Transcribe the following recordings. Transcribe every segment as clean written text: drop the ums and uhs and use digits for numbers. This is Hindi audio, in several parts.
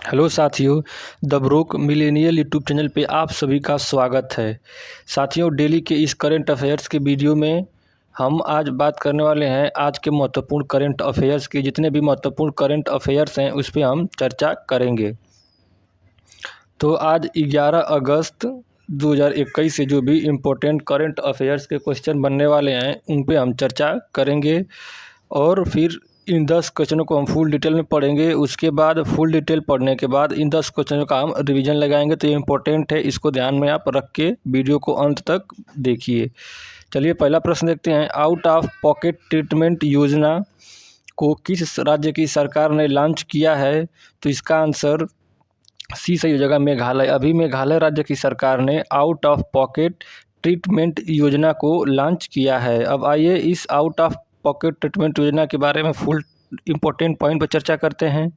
हेलो साथियों, the broke millennial YouTube channel पे आप सभी का स्वागत है। साथियों, डेली के इस करंट अफेयर्स के वीडियो में हम आज बात करने वाले हैं आज के महत्वपूर्ण करंट अफेयर्स की। जितने भी महत्वपूर्ण करंट अफेयर्स हैं उस पर हम चर्चा करेंगे। तो आज 11 अगस्त 2021 से जो भी इम्पोर्टेंट करंट अफेयर्स के क्वेश्चन बनने वाले हैं उन पे हम चर्चा करेंगे और फिर इन 10 क्वेश्चनों को हम फुल डिटेल में पढ़ेंगे। उसके बाद फुल डिटेल पढ़ने के बाद इन 10 क्वेश्चनों का हम रिवीजन लगाएंगे। तो ये इम्पोर्टेंट है, इसको ध्यान में आप रख के वीडियो को अंत तक देखिए। चलिए पहला प्रश्न देखते हैं। आउट ऑफ पॉकेट ट्रीटमेंट योजना को किस राज्य की सरकार ने लॉन्च किया है? तो इसका आंसर सी सही हो जाएगा, मेघालय। अभी मेघालय राज्य की सरकार ने आउट ऑफ पॉकेट ट्रीटमेंट योजना को लॉन्च किया है। अब आइए इस आउट ऑफ पॉकेट ट्रीटमेंट योजना के बारे में फुल इम्पोर्टेंट पॉइंट पर चर्चा करते हैं।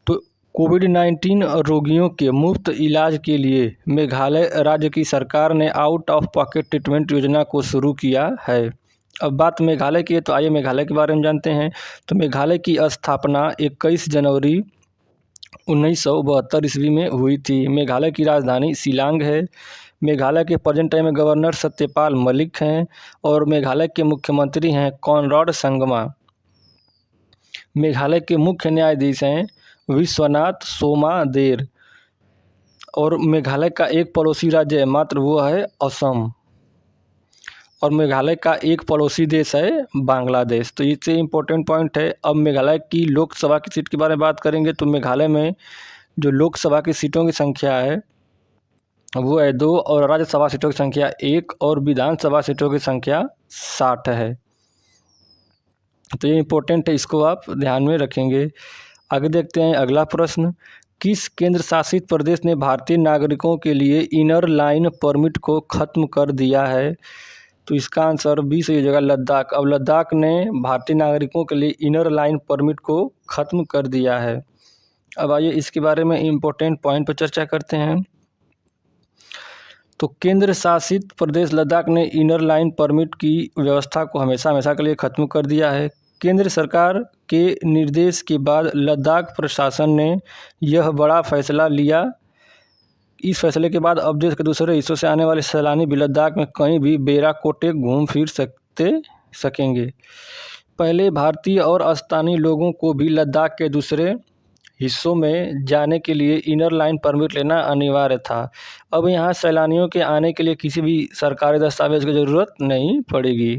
तो कोविड-19 रोगियों के मुफ्त इलाज के लिए मेघालय राज्य की सरकार ने आउट ऑफ पॉकेट ट्रीटमेंट योजना को शुरू किया है। अब बात मेघालय की है तो आइए मेघालय के बारे में जानते हैं। तो मेघालय की स्थापना 21 जनवरी 1972 ईस्वी में हुई थी। मेघालय की राजधानी शिलांग है। मेघालय के प्रेजेंट टाइम में गवर्नर सत्यपाल मलिक हैं और मेघालय के मुख्यमंत्री हैं कॉनराड संगमा। मेघालय के मुख्य न्यायाधीश हैं विश्वनाथ सोमादेर और मेघालय का एक पड़ोसी राज्य है मात्र, वो है असम। और मेघालय का एक पड़ोसी देश है बांग्लादेश। तो इससे इम्पोर्टेंट पॉइंट है। अब मेघालय की लोकसभा की सीट के बारे में बात करेंगे तो मेघालय में जो लोकसभा की सीटों की संख्या है वो है 2 और राज्यसभा सीटों की संख्या 1 और विधानसभा सीटों की संख्या 60 है। तो ये इम्पोर्टेंट है, इसको आप ध्यान में रखेंगे। आगे देखते हैं अगला प्रश्न। किस केंद्र शासित प्रदेश ने भारतीय नागरिकों के लिए इनर लाइन परमिट को ख़त्म कर दिया है? तो इसका आंसर बी सही हो जाएगा, लद्दाख। अब लद्दाख ने भारतीय नागरिकों के लिए इनर लाइन परमिट को ख़त्म कर दिया है। अब आइए इसके बारे में इम्पोर्टेंट पॉइंट पर चर्चा करते हैं। तो केंद्र शासित प्रदेश लद्दाख ने इनर लाइन परमिट की व्यवस्था को हमेशा के लिए ख़त्म कर दिया है। केंद्र सरकार के निर्देश के बाद लद्दाख प्रशासन ने यह बड़ा फैसला लिया। इस फैसले के बाद अब देश के दूसरे हिस्सों से आने वाले सैलानी भी लद्दाख में कहीं भी बेरा कोटे घूम फिर सकेंगे। पहले भारतीय और स्थानीय लोगों को भी लद्दाख के दूसरे हिस्सों में जाने के लिए इनर लाइन परमिट लेना अनिवार्य था। अब यहाँ सैलानियों के आने के लिए किसी भी सरकारी दस्तावेज की ज़रूरत नहीं पड़ेगी।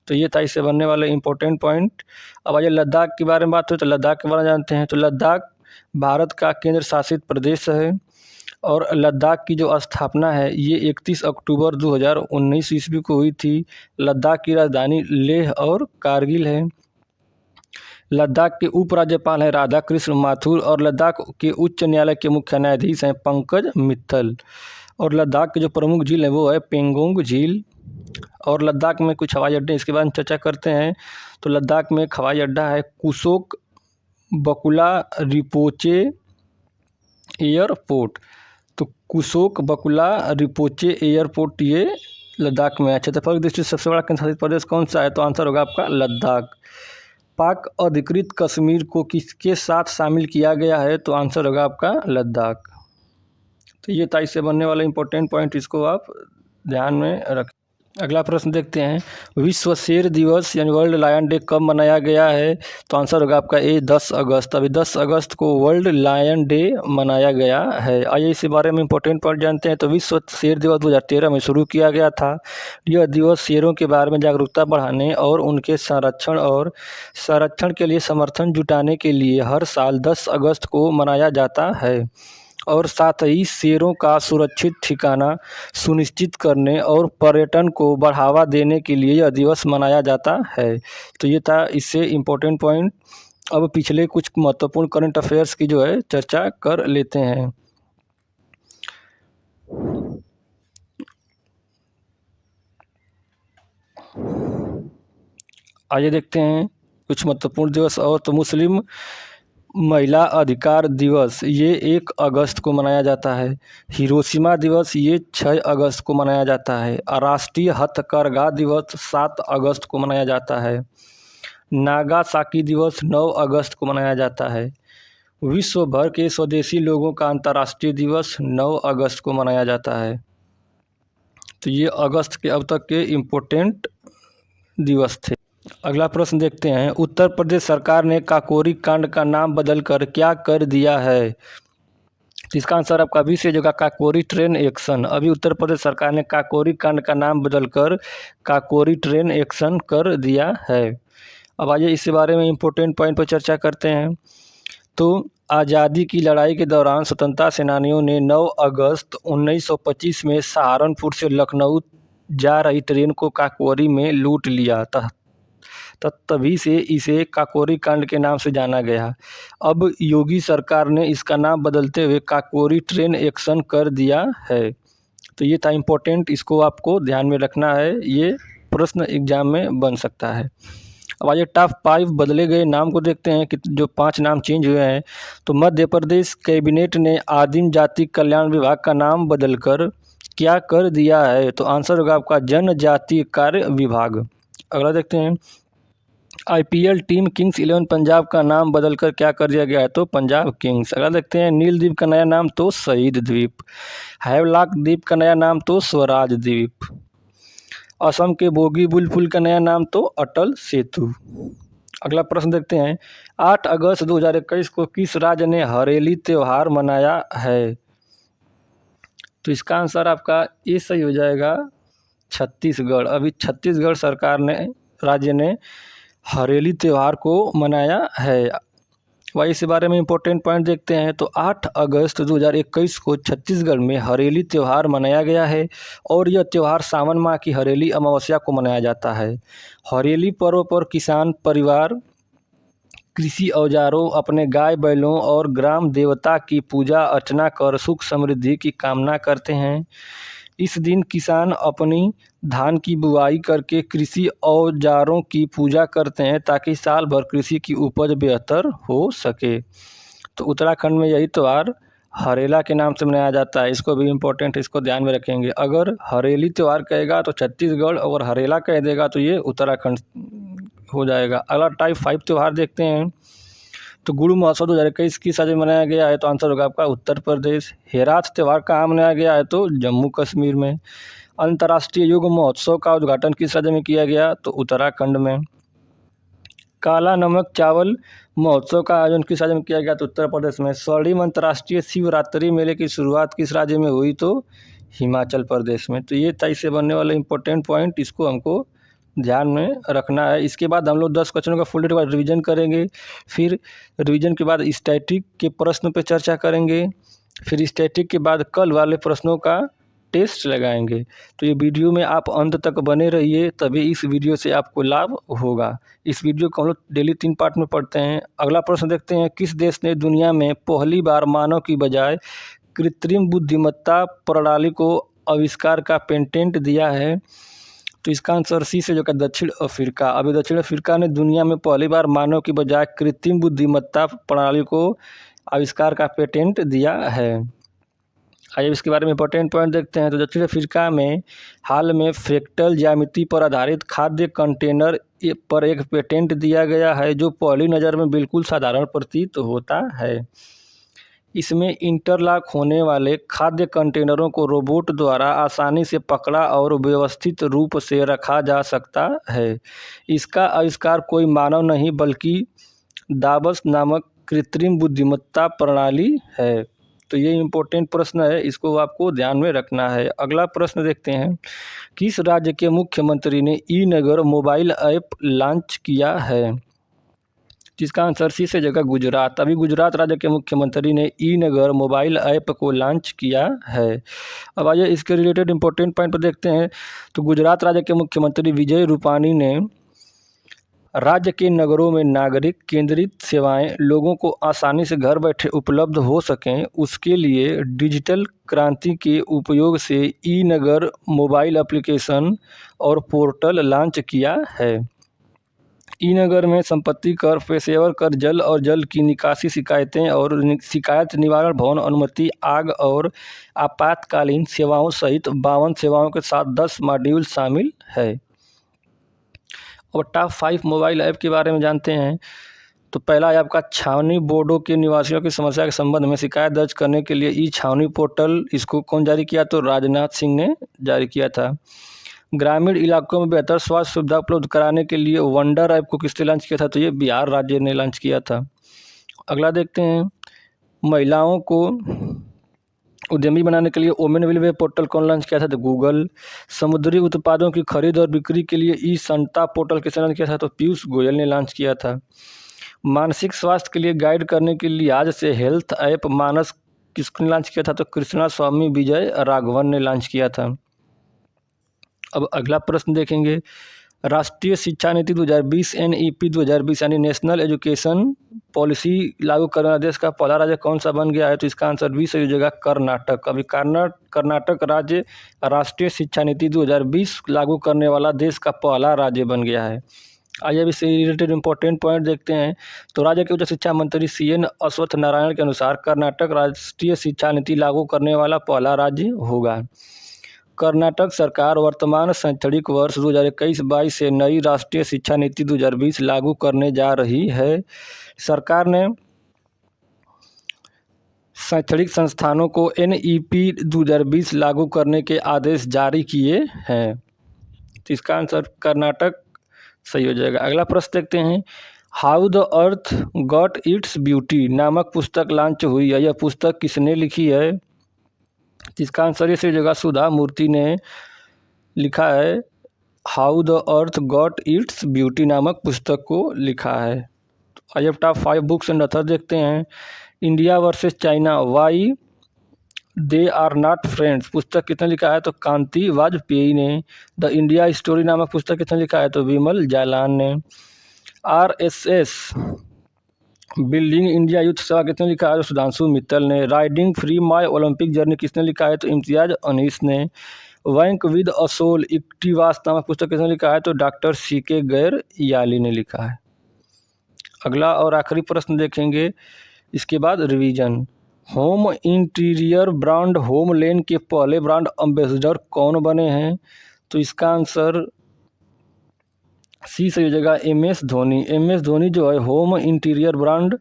तो ये था इससे बनने वाले इम्पोर्टेंट पॉइंट। अब आइए लद्दाख के बारे में बात हो तो लद्दाख के बारे में जानते हैं। तो लद्दाख भारत का केंद्र शासित प्रदेश है और लद्दाख की जो स्थापना है ये 31 अक्टूबर 2019 ईस्वी को हुई थी। लद्दाख की राजधानी लेह और कारगिल है। लद्दाख के उपराज्यपाल हैं राधा कृष्ण माथुर और लद्दाख के उच्च न्यायालय के मुख्य न्यायाधीश हैं पंकज मित्तल। और लद्दाख के जो प्रमुख झील है वो है पेंगोंग झील। और लद्दाख में कुछ हवाई अड्डे, इसके बारे में चर्चा करते हैं। तो लद्दाख में एक हवाई अड्डा है कुशोक बकुला रिपोचे एयरपोर्ट। तो कुशोक बकुला रिपोचे एयरपोर्ट ये लद्दाख में है। क्षेत्रफल की दृष्टि से सबसे बड़ा केंद्र शासित प्रदेश कौन सा है? तो आंसर होगा आपका लद्दाख। पाक अधिकृत कश्मीर को किसके साथ शामिल किया गया है? तो आंसर होगा आपका लद्दाख। तो ये था इससे बनने वाला इंपॉर्टेंट पॉइंट, इसको आप ध्यान में रखें। अगला प्रश्न देखते हैं। विश्व शेर दिवस यानी वर्ल्ड लायन डे कब मनाया गया है? तो आंसर होगा आपका ए 10 अगस्त। अभी 10 अगस्त को वर्ल्ड लायन डे मनाया गया है। आइए इस बारे में इंपॉर्टेंट पॉइंट जानते हैं। तो विश्व शेर दिवस 2013 में शुरू किया गया था। यह दिवस शेरों के बारे में जागरूकता बढ़ाने और उनके संरक्षण के लिए समर्थन जुटाने के लिए हर साल 10 अगस्त को मनाया जाता है और साथ ही शेरों का सुरक्षित ठिकाना सुनिश्चित करने और पर्यटन को बढ़ावा देने के लिए यह दिवस मनाया जाता है। तो ये था इससे इम्पोर्टेंट पॉइंट। अब पिछले कुछ महत्वपूर्ण करंट अफेयर्स की जो है चर्चा कर लेते हैं। आइए देखते हैं कुछ महत्वपूर्ण दिवस और। तो मुस्लिम महिला अधिकार दिवस ये 1 अगस्त को मनाया जाता है। हिरोशिमा दिवस ये 6 अगस्त को मनाया जाता है। राष्ट्रीय हथकरघा दिवस 7 अगस्त को मनाया जाता है। नागासाकी दिवस 9 अगस्त को मनाया जाता है। विश्व भर के स्वदेशी लोगों का अंतर्राष्ट्रीय दिवस 9 अगस्त को मनाया जाता है। तो ये अगस्त के अब तक के इम्पोर्टेंट दिवस थे। अगला प्रश्न देखते हैं, उत्तर प्रदेश सरकार ने काकोरी कांड का नाम बदलकर क्या कर दिया है? तो इसका आंसर आपका बी से होगा काकोरी ट्रेन एक्शन। अभी उत्तर प्रदेश सरकार ने काकोरी कांड का नाम बदलकर काकोरी ट्रेन एक्शन कर दिया है। अब आइए इस बारे में इम्पोर्टेंट पॉइंट पर चर्चा करते हैं। तो आज़ादी की लड़ाई के दौरान स्वतंत्रता सेनानियों ने 9 अगस्त 1925 में सहारनपुर से लखनऊ जा रही ट्रेन को काकोरी में लूट लिया था। तभी से इसे काकोरी कांड के नाम से जाना गया। अब योगी सरकार ने इसका नाम बदलते हुए काकोरी ट्रेन एक्शन कर दिया है। तो ये था इम्पोर्टेंट, इसको आपको ध्यान में रखना है, ये प्रश्न एग्जाम में बन सकता है। अब आइए टॉप 5 बदले गए नाम को देखते हैं कि जो 5 नाम चेंज हुए हैं। तो मध्य प्रदेश कैबिनेट ने आदिम जाति कल्याण विभाग का नाम बदलकर क्या कर दिया है? तो आंसर होगा आपका जनजातीय कार्य विभाग। अगला देखते हैं, IPL टीम किंग्स 11 पंजाब का नाम बदलकर क्या कर दिया गया है? तो पंजाब किंग्स। अगला देखते हैं, नील द्वीप का नया नाम तो शहीद द्वीप। हैवलॉक द्वीप का नया नाम तो स्वराज द्वीप। असम के बोगीबील पुल का नया नाम तो अटल सेतु। अगला प्रश्न देखते हैं, 8 अगस्त 2021 को किस राज्य ने हरेली त्यौहार मनाया है? तो इसका आंसर आपका ये सही हो जाएगा छत्तीसगढ़। अभी छत्तीसगढ़ सरकार ने राज्य ने हरेली त्यौहार को मनाया है। वही इस बारे में इम्पोर्टेंट पॉइंट देखते हैं। तो 8 अगस्त 2021 को छत्तीसगढ़ में हरेली त्यौहार मनाया गया है और यह त्यौहार सावन माह की हरेली अमावस्या को मनाया जाता है। हरेली पर्व पर किसान परिवार कृषि औजारों, अपने गाय बैलों और ग्राम देवता की पूजा अर्चना कर सुख समृद्धि की कामना करते हैं। इस दिन किसान अपनी धान की बुआई करके कृषि औजारों की पूजा करते हैं ताकि साल भर कृषि की उपज बेहतर हो सके। तो उत्तराखंड में यही त्यौहार हरेला के नाम से मनाया जाता है। इसको भी इम्पोर्टेंट, इसको ध्यान में रखेंगे। अगर हरेली त्यौहार कहेगा तो छत्तीसगढ़, और हरेला कह देगा तो ये उत्तराखंड हो जाएगा। अगला टाइप 5 त्यौहार देखते हैं। तो गुरु महोत्सव 2021 किस राज्य में मनाया गया है? तो आंसर होगा आपका उत्तर प्रदेश। हेराथ त्यौहार कहाँ मनाया गया है? तो जम्मू कश्मीर में। अंतर्राष्ट्रीय योग महोत्सव का उद्घाटन किस राज्य में किया गया? तो उत्तराखंड में। काला नमक चावल महोत्सव का आयोजन किस राज्य में किया गया? तो उत्तर प्रदेश में। स्वर्णिम अंतर्राष्ट्रीय शिवरात्रि मेले की शुरुआत किस राज्य में हुई? तो हिमाचल प्रदेश में। तो ये था इससे बनने वाले इंपॉर्टेंट पॉइंट, इसको हमको ध्यान में रखना है। इसके बाद हम लोग 10 क्वेश्चनों का फुल के बाद रिवीजन करेंगे। फिर रिवीजन के बाद स्टैटिक के प्रश्न पे चर्चा करेंगे। फिर स्टैटिक के बाद कल वाले प्रश्नों का टेस्ट लगाएंगे। तो ये वीडियो में आप अंत तक बने रहिए, तभी इस वीडियो से आपको लाभ होगा। इस वीडियो को हम लोग डेली 3 पार्ट में पढ़ते हैं। अगला प्रश्न देखते हैं, किस देश ने दुनिया में पहली बार मानव की बजाय कृत्रिम बुद्धिमत्ता प्रणाली को आविष्कार का पेटेंट दिया है? तो इसका आंसर सी से जो कि दक्षिण अफ्रीका। अभी दक्षिण अफ्रीका ने दुनिया में पहली बार मानव की बजाय कृत्रिम बुद्धिमत्ता प्रणाली को आविष्कार का पेटेंट दिया है। आइए इसके बारे में इंपॉर्टेंट पॉइंट देखते हैं। तो दक्षिण अफ्रीका में हाल में फ्रैक्टल ज्यामिति पर आधारित खाद्य कंटेनर पर एक पेटेंट दिया गया है जो पहली नज़र में बिल्कुल साधारण प्रतीत होता है। इसमें इंटरलॉक होने वाले खाद्य कंटेनरों को रोबोट द्वारा आसानी से पकड़ा और व्यवस्थित रूप से रखा जा सकता है। इसका आविष्कार कोई मानव नहीं बल्कि दाबस नामक कृत्रिम बुद्धिमत्ता प्रणाली है। तो ये इम्पोर्टेंट प्रश्न है, इसको आपको ध्यान में रखना है। अगला प्रश्न देखते हैं, किस राज्य के मुख्यमंत्री ने ई नगर मोबाइल ऐप लॉन्च किया है? जिसका आंसर सी से जगह गुजरात। अभी गुजरात राज्य के मुख्यमंत्री ने ई नगर मोबाइल ऐप को लॉन्च किया है। अब आइए इसके रिलेटेड इंपॉर्टेंट पॉइंट पर देखते हैं। तो गुजरात राज्य के मुख्यमंत्री विजय रूपानी ने राज्य के नगरों में नागरिक केंद्रित सेवाएं लोगों को आसानी से घर बैठे उपलब्ध हो सकें, उसके लिए डिजिटल क्रांति के उपयोग से ई नगर मोबाइल एप्लीकेशन और पोर्टल लॉन्च किया है। ई नगर में संपत्ति कर, पेशेवर कर, जल और जल की निकासी शिकायतें और शिकायत निवारण भवन अनुमति, आग और आपातकालीन सेवाओं सहित 52 सेवाओं के साथ 10 मॉड्यूल शामिल है। और टॉप 5 मोबाइल ऐप के बारे में जानते हैं। तो पहला है आपका छावनी बोर्डों के निवासियों की समस्या के संबंध में शिकायत दर्ज करने के लिए ई छावनी पोर्टल, इसको कौन जारी किया? तो राजनाथ सिंह ने जारी किया था। ग्रामीण इलाकों में बेहतर स्वास्थ्य सुविधा उपलब्ध कराने के लिए वंडर ऐप को किसने लॉन्च किया था? तो ये बिहार राज्य ने लॉन्च किया था। अगला देखते हैं, महिलाओं को उद्यमी बनाने के लिए ओमेन विल वे पोर्टल कौन लॉन्च किया था? तो गूगल। समुद्री उत्पादों की खरीद और बिक्री के लिए ई संता पोर्टल किसने लॉन्च किया था? तो पीयूष गोयल ने लॉन्च किया था। मानसिक स्वास्थ्य के लिए गाइड करने के लिहाज से हेल्थ ऐप मानस किसने लॉन्च किया था? तो कृष्णा स्वामी विजय राघवन ने लॉन्च किया था। अब अगला प्रश्न देखेंगे, राष्ट्रीय शिक्षा नीति 2020 NEP 2020 यानी नेशनल एजुकेशन पॉलिसी लागू करने वाला देश का पहला राज्य कौन सा बन गया है? तो इसका आंसर बी सही हो जाएगा, कर्नाटक। अभी कर्नाटक राज्य राष्ट्रीय शिक्षा नीति 2020 लागू करने वाला देश का पहला राज्य बन गया है। आइए अब इससे रिलेटेड इंपॉर्टेंट पॉइंट देखते हैं। तो राज्य के उच्च शिक्षा मंत्री CN अश्वत्थ नारायण के अनुसार कर्नाटक राष्ट्रीय शिक्षा नीति लागू करने वाला पहला राज्य होगा। कर्नाटक सरकार वर्तमान शैक्षणिक वर्ष 2021-22 से नई राष्ट्रीय शिक्षा नीति 2020 लागू करने जा रही है। सरकार ने शैक्षणिक संस्थानों को NEP 2020 लागू करने के आदेश जारी किए हैं। तो इसका आंसर कर्नाटक सही हो जाएगा। अगला प्रश्न देखते हैं, how the earth got its beauty नामक पुस्तक लॉन्च हुई है। यह पुस्तक किसने लिखी है? इसका आंसर ये सही जगह सुधा मूर्ति ने लिखा है। How the earth got its beauty नामक पुस्तक को लिखा है। आइए अब टॉप 5 बुक्स एंड ऑथर देखते हैं। India versus China, why they are not friends पुस्तक किसने लिखा है? तो कांति वाजपेयी ने। द इंडिया स्टोरी नामक पुस्तक किसने लिखा है? तो विमल जालान ने। RSS बिल्डिंग इंडिया युद्ध सभा किसने लिखा है? तो सुधांशु मित्तल ने। राइडिंग फ्री माई ओलंपिक जर्नी किसने लिखा है? तो इम्तियाज अनीस ने। बैंक विद अ सोल इक्टिवास नामक पुस्तक किसने लिखा है? तो डॉक्टर CK गैर याली ने लिखा है। अगला और आखिरी प्रश्न देखेंगे, इसके बाद रिवीजन। होम इंटीरियर ब्रांड होमलेन के पहले ब्रांड एम्बेसडर कौन बने हैं? तो इसका आंसर सी सही हो जाएगा, MS धोनी। MS धोनी जो है home interior brand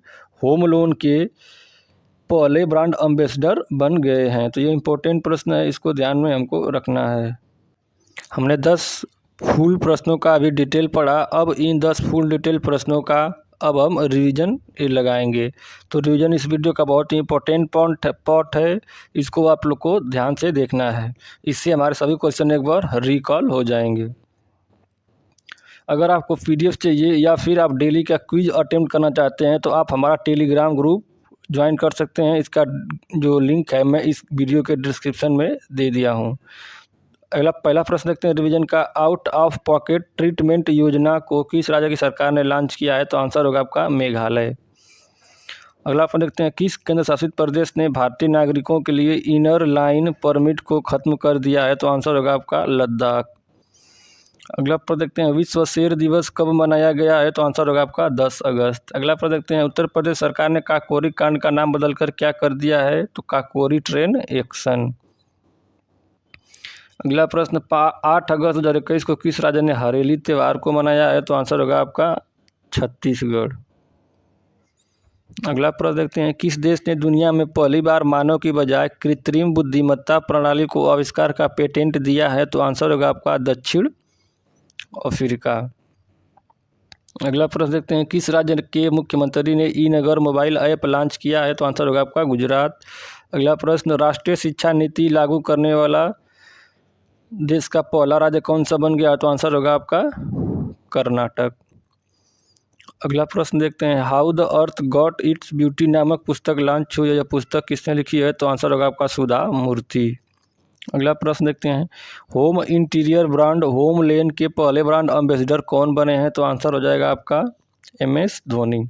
home loan के पहले ब्रांड एम्बेसडर बन गए हैं। तो ये इंपॉर्टेंट प्रश्न है, इसको ध्यान में हमको रखना है। हमने 10 फुल प्रश्नों का अभी डिटेल पढ़ा। अब इन 10 फुल डिटेल प्रश्नों का अब हम रिवीजन लगाएंगे। तो रिवीजन इस वीडियो का बहुत ही इंपॉर्टेंट पार्ट है, इसको आप लोग को ध्यान से देखना है। इससे हमारे सभी क्वेश्चन एक बार रिकॉल हो जाएंगे। अगर आपको PDF चाहिए या फिर आप डेली का क्विज अटेम्प्ट करना चाहते हैं तो आप हमारा टेलीग्राम ग्रुप ज्वाइन कर सकते हैं। इसका जो लिंक है मैं इस वीडियो के डिस्क्रिप्शन में दे दिया हूँ। अगला पहला प्रश्न देखते हैं रिवीजन का, आउट ऑफ पॉकेट ट्रीटमेंट योजना को किस राज्य की सरकार ने लॉन्च किया है? तो आंसर होगा आपका मेघालय। अगला प्रश्न देखते हैं, किस केंद्र शासित प्रदेश ने भारतीय नागरिकों के लिए इनर लाइन परमिट को खत्म कर दिया है? तो आंसर होगा आपका लद्दाख। अगला प्रश्न देखते हैं, विश्व शेर दिवस कब मनाया गया है? तो आंसर होगा आपका 10 अगस्त। अगला प्रश्न देखते हैं, उत्तर प्रदेश सरकार ने काकोरी कांड का नाम बदलकर क्या कर दिया है? तो काकोरी ट्रेन एक्शन। अगला प्रश्न, 8 अगस्त 2021 को किस राज्य ने हरेली त्यौहार को मनाया है? तो आंसर होगा आपका छत्तीसगढ़। अगला प्रश्न देखते हैं, किस देश ने दुनिया में पहली बार मानव की बजाय कृत्रिम बुद्धिमत्ता प्रणाली को आविष्कार का पेटेंट दिया है? तो आंसर होगा आपका दक्षिण अफ्रीका। अगला प्रश्न देखते हैं, किस राज्य के मुख्यमंत्री ने ई-नगर मोबाइल ऐप लॉन्च किया है? तो आंसर होगा आपका गुजरात। अगला प्रश्न, राष्ट्रीय शिक्षा नीति लागू करने वाला देश का पहला राज्य कौन सा बन गया? तो आंसर होगा आपका कर्नाटक। अगला प्रश्न देखते हैं, how the earth got its beauty नामक पुस्तक लॉन्च हुई है। यह पुस्तक किसने लिखी है? तो आंसर होगा आपका सुधा मूर्ति। अगला प्रश्न देखते हैं, होम इंटीरियर ब्रांड होम लेन के पहले ब्रांड एम्बेसडर कौन बने हैं? तो आंसर हो जाएगा आपका MS धोनी।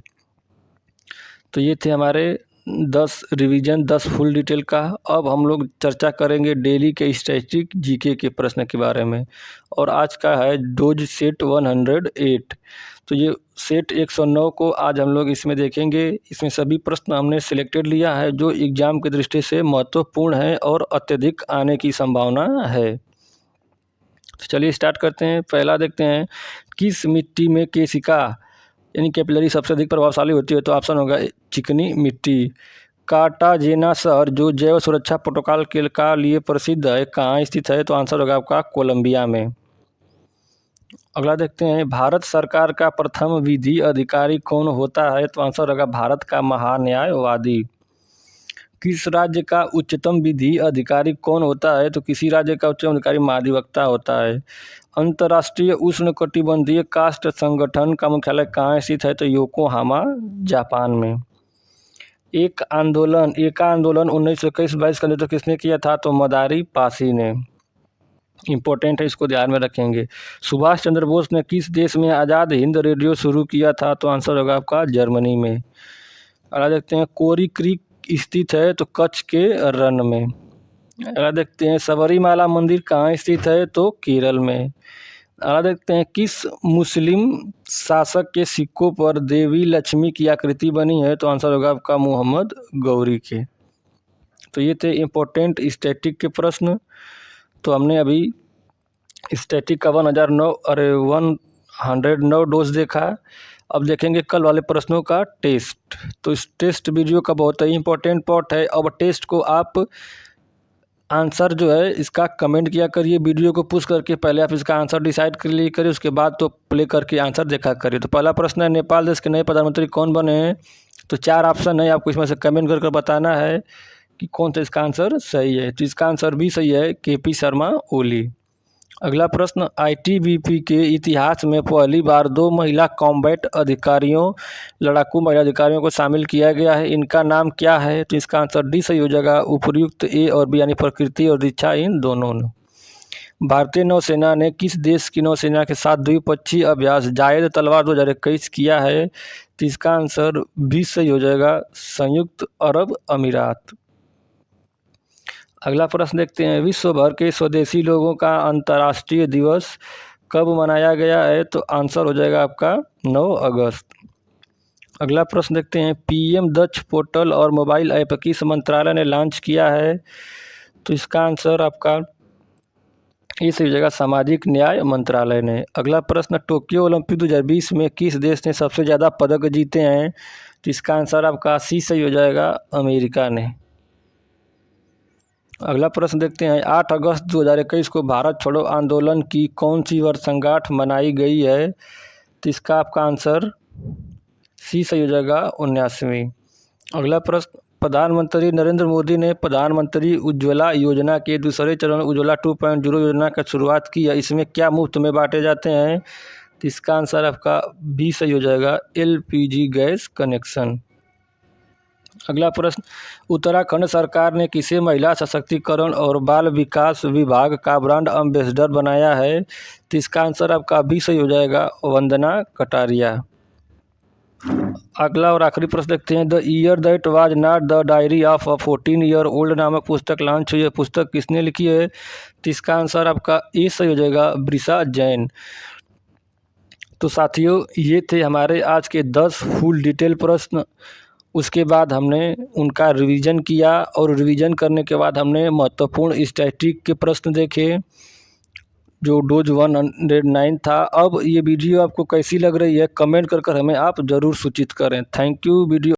तो ये थे हमारे 10 रिवीजन 10 फुल डिटेल का। अब हम लोग चर्चा करेंगे डेली के स्टैटिक GK के प्रश्न के बारे में। और आज का है डोज सेट 108। तो ये सेट 109 को आज हम लोग इसमें देखेंगे। इसमें सभी प्रश्न हमने सिलेक्टेड लिया है जो एग्जाम की दृष्टि से महत्वपूर्ण है और अत्यधिक आने की संभावना है। तो चलिए स्टार्ट करते हैं। पहला देखते हैं, किस मिट्टी में केशिका यानी कैपिलरी सबसे अधिक प्रभावशाली होती है, तो ऑप्शन होगा चिकनी मिट्टी। कार्टाजेना शहर जो जैव सुरक्षा प्रोटोकॉल के का लिए प्रसिद्ध है, कहाँ स्थित है, तो आंसर होगा आपका कोलंबिया में। अगला देखते हैं, भारत सरकार का प्रथम विधि अधिकारी कौन होता है, तो आंसर होगा भारत का महान्यायवादी। किस राज्य का उच्चतम विधि अधिकारी कौन होता है, तो किसी राज्य का उच्चतम अधिकारी महाधिवक्ता होता है। अंतर्राष्ट्रीय उष्णकटिबंधीय काष्ठ संगठन का मुख्यालय कहाँ स्थित है, तो योकोहामा जापान में। एका आंदोलन 1921-22 का नेतृत्व किसने किया था, तो मदारी पासी ने। इम्पोर्टेंट है, इसको ध्यान में रखेंगे। सुभाष चंद्र बोस ने किस देश में आज़ाद हिंद रेडियो शुरू किया था, तो आंसर होगा आपका जर्मनी में। अगला देखते हैं, कोरी क्रीक स्थित है, तो कच्छ के रन में। अगला देखते हैं, सबरीमाला मंदिर कहाँ स्थित है, तो केरल में। अगला देखते हैं, किस मुस्लिम शासक के सिक्कों पर देवी लक्ष्मी की आकृति बनी है, तो आंसर होगा आपका मोहम्मद गौरी के। तो ये थे इम्पोर्टेंट स्टैटिक के प्रश्न। तो हमने अभी स्टैटिक का 109 डोज देखा। अब देखेंगे कल वाले प्रश्नों का टेस्ट। तो इस टेस्ट वीडियो का बहुत ही इंपॉर्टेंट पार्ट है। अब टेस्ट को आप आंसर जो है इसका कमेंट किया करिए, वीडियो को पुश करके पहले आप इसका आंसर डिसाइड कर लिए करिए, उसके बाद तो प्ले करके आंसर देखा करिए। तो पहला प्रश्न है, नेपाल देश के नए प्रधानमंत्री कौन बने हैं, तो 4 ऑप्शन है, आपको इसमें से कमेंट कर बताना है कि कौन सा इसका आंसर सही है। तो इसका आंसर भी सही है, केपी शर्मा ओली। अगला प्रश्न, आईटीबीपी के इतिहास में पहली बार 2 महिला कॉम्बैट अधिकारियों, लड़ाकू महिला अधिकारियों को शामिल किया गया है, इनका नाम क्या है, तो इसका आंसर डी सही हो जाएगा, उपर्युक्त ए और बी यानी प्रकृति और दीक्षा, इन दोनों ने। भारतीय नौसेना ने किस देश की नौसेना के साथ द्विपक्षीय अभ्यास जायद तलवार 2021 किया है, तो इसका आंसर बी सही हो जाएगा, संयुक्त अरब अमीरात। अगला प्रश्न देखते हैं, विश्व भर के स्वदेशी लोगों का अंतर्राष्ट्रीय दिवस कब मनाया गया है, तो आंसर हो जाएगा आपका 9 अगस्त। अगला प्रश्न देखते हैं, पीएम दक्ष पोर्टल और मोबाइल ऐप किस मंत्रालय ने लॉन्च किया है, तो इसका आंसर आपका ये सही हो जाएगा, सामाजिक न्याय मंत्रालय ने। अगला प्रश्न, टोक्यो ओलंपिक 2020 में किस देश ने सबसे ज़्यादा पदक जीते हैं, तो इसका आंसर आपका सी सही हो जाएगा, अमेरिका ने। अगला प्रश्न देखते हैं, 8 अगस्त 2021 को भारत छोड़ो आंदोलन की कौन सी वर्षगांठ मनाई गई है, तो इसका आपका आंसर सी सही हो जाएगा, 79वीं। अगला प्रश्न, प्रधानमंत्री नरेंद्र मोदी ने प्रधानमंत्री उज्ज्वला योजना के दूसरे चरण उज्ज्वला 2.0 योजना की शुरुआत की है, इसमें क्या मुफ्त में बांटे जाते हैं, तो इसका आंसर आपका बी सही हो जाएगा, एलपीजी गैस कनेक्शन। अगला प्रश्न, उत्तराखंड सरकार ने किसे महिला सशक्तिकरण और बाल विकास विभाग का ब्रांड एम्बेसडर बनाया है, तो इसका आंसर आपका बी सही हो जाएगा, वंदना कटारिया। अगला और आखिरी प्रश्न देखते हैं, the year that was not the diary of a 14-year-old नामक पुस्तक लॉन्च हुई है, पुस्तक किसने लिखी है, तो इसका आंसर आपका ए सही हो जाएगा, ब्रिसा जैन। तो साथियों, ये थे हमारे आज के 10 फुल डिटेल प्रश्न। उसके बाद हमने उनका रिवीजन किया और रिवीजन करने के बाद हमने महत्वपूर्ण स्टैटिक के प्रश्न देखे जो डोज 109 था। अब ये वीडियो आपको कैसी लग रही है, कमेंट कर हमें आप ज़रूर सूचित करें। Thank you video